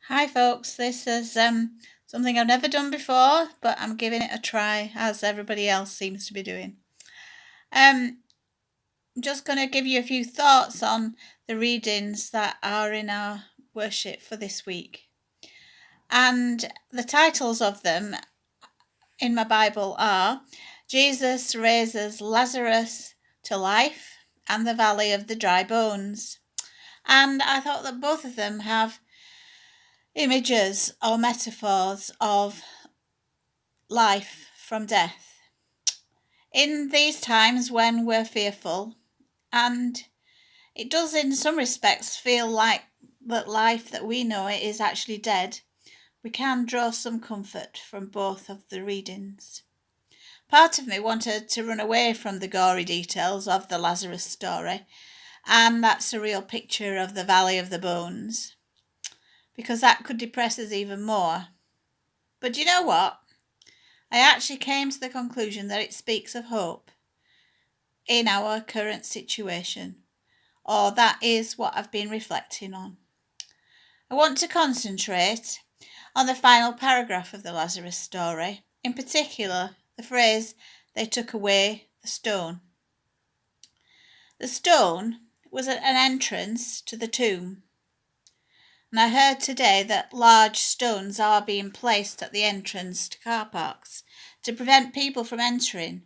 Hi folks, this is something I've never done before, but I'm giving it a try as everybody else seems to be doing. I'm just going to give you a few thoughts on the readings that are in our worship for this week. And the titles of them in my Bible are Jesus Raises Lazarus to Life and The Valley of the Dry Bones. And I thought that both of them have images or metaphors of life from death. In these times when we're fearful, and it does in some respects feel like that life that we know it is actually dead, we can draw some comfort from both of the readings. Part of me wanted to run away from the gory details of the Lazarus story and that surreal picture of the Valley of the Bones, because that could depress us even more. But you know what? I actually came to the conclusion that it speaks of hope in our current situation, or that is what I've been reflecting on. I want to concentrate on the final paragraph of the Lazarus story, in particular the phrase, "they took away the stone." The stone was an entrance to the tomb, and I heard today that large stones are being placed at the entrance to car parks to prevent people from entering.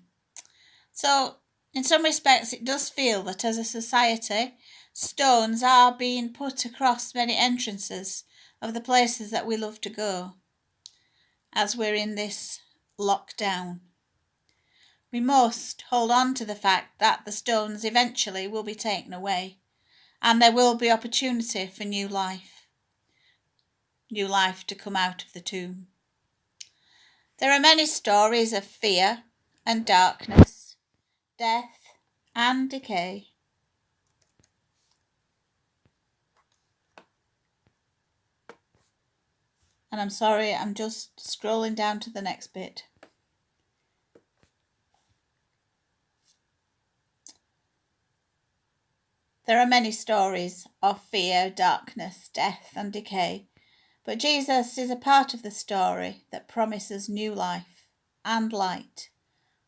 So, in some respects, it does feel that as a society, stones are being put across many entrances of the places that we love to go, as we're in this lockdown. We must hold on to the fact that the stones eventually will be taken away, and there will be opportunity for new life to come out of the tomb. There are many stories of fear and darkness, death and decay. And I'm sorry, I'm just scrolling down to the next bit. There are many stories of fear, darkness, death and decay, but Jesus is a part of the story that promises new life and light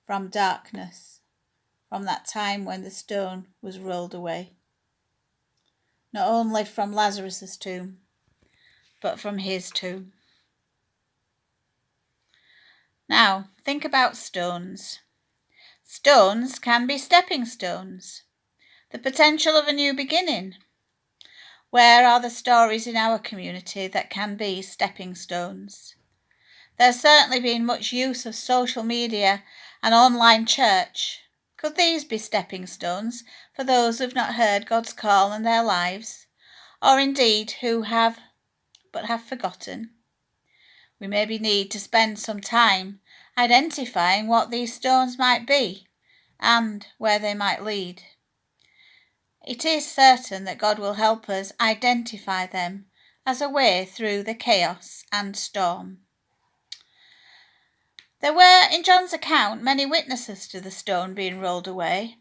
from darkness, from that time when the stone was rolled away. Not only from Lazarus' tomb, but from his tomb. Now, think about stones. Stones can be stepping stones, the potential of a new beginning. Where are the stories in our community that can be stepping stones? There's certainly been much use of social media and online church. Could these be stepping stones for those who've not heard God's call in their lives, or indeed who have forgotten? We maybe need to spend some time identifying what these stones might be and where they might lead. It is certain that God will help us identify them as a way through the chaos and storm. There were, in John's account, many witnesses to the stone being rolled away.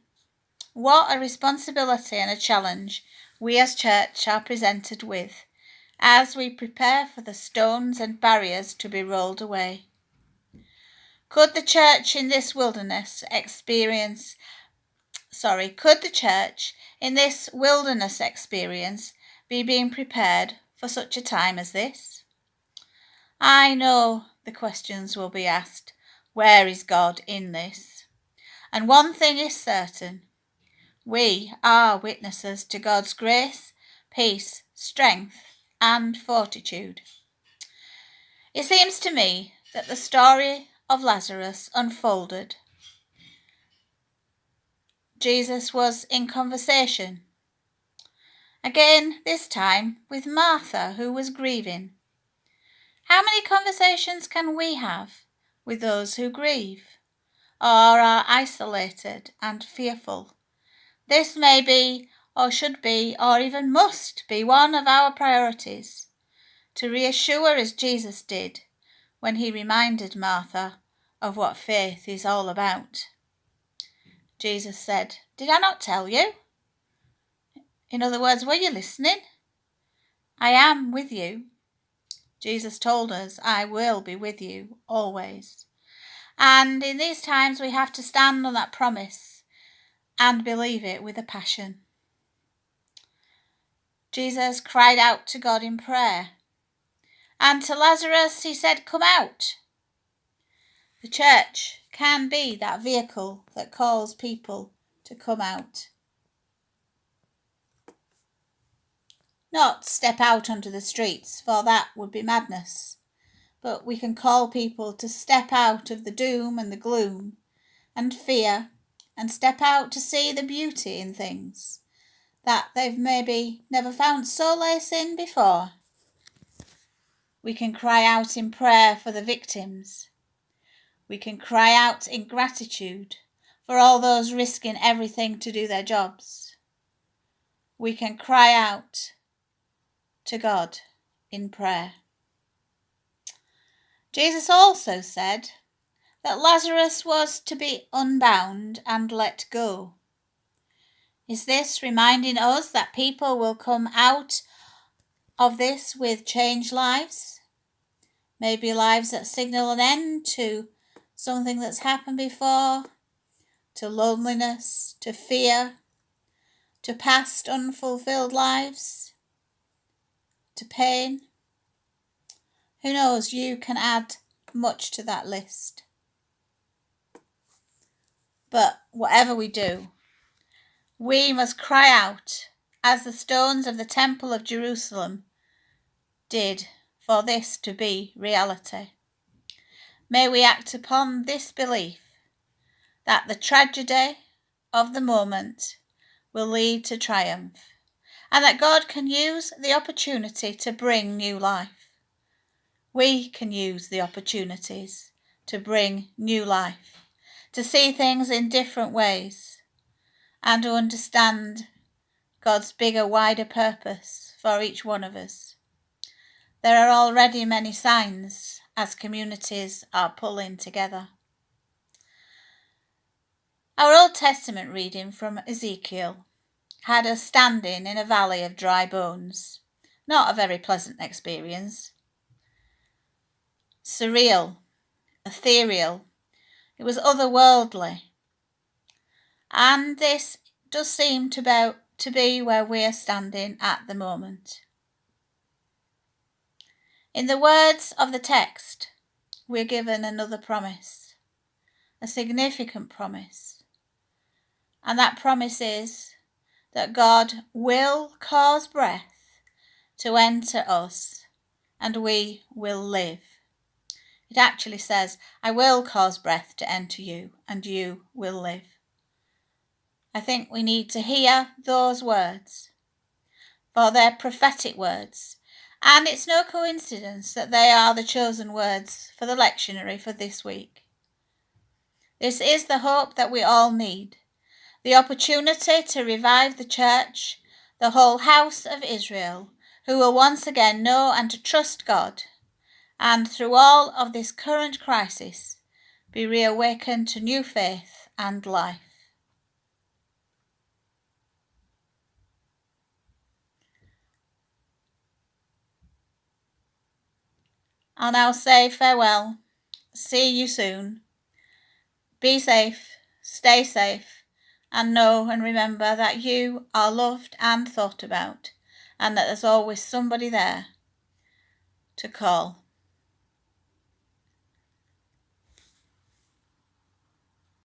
What a responsibility and a challenge we as church are presented with as we prepare for the stones and barriers to be rolled away. Could the church in this wilderness experience be being prepared for such a time as this? I know the questions will be asked. Where is God in this? And one thing is certain. We are witnesses to God's grace, peace, strength, and fortitude. It seems to me that the story of Lazarus unfolded. Jesus was in conversation, again this time with Martha, who was grieving. How many conversations can we have with those who grieve or are isolated and fearful? This may be, or should be, or even must be one of our priorities, to reassure as Jesus did when he reminded Martha of what faith is all about. Jesus said, "Did I not tell you?" In other words, were you listening? I am with you. Jesus told us, I will be with you always. And in these times we have to stand on that promise and believe it with a passion. Jesus cried out to God in prayer. And to Lazarus he said, come out. The church can be that vehicle that calls people to come out. Not step out onto the streets, for that would be madness. But we can call people to step out of the doom and the gloom and fear and step out to see the beauty in things that they've maybe never found solace in before. We can cry out in prayer for the victims. We can cry out in gratitude for all those risking everything to do their jobs. We can cry out to God in prayer. Jesus also said that Lazarus was to be unbound and let go. Is this reminding us that people will come out of this with changed lives? Maybe lives that signal an end to something that's happened before, to loneliness, to fear, to past unfulfilled lives, to pain. Who knows, you can add much to that list. But whatever we do, we must cry out as the stones of the Temple of Jerusalem did for this to be reality. May we act upon this belief that the tragedy of the moment will lead to triumph, and that God can use the opportunity to bring new life. We can use the opportunities to bring new life, to see things in different ways, and to understand God's bigger, wider purpose for each one of us. There are already many signs as communities are pulling together. Our Old Testament reading from Ezekiel had us standing in a valley of dry bones. Not a very pleasant experience. Surreal, ethereal, it was otherworldly. And this does seem to be where we're standing at the moment. In the words of the text, we're given another promise, a significant promise. And that promise is that God will cause breath to enter us and we will live. It actually says, I will cause breath to enter you and you will live. I think we need to hear those words, for they're prophetic words, and it's no coincidence that they are the chosen words for the lectionary for this week. This is the hope that we all need, the opportunity to revive the church, the whole house of Israel, who will once again know and to trust God, and through all of this current crisis, be reawakened to new faith and life. I'll now say farewell. See you soon. Be safe, stay safe, and know and remember that you are loved and thought about, and that there's always somebody there to call.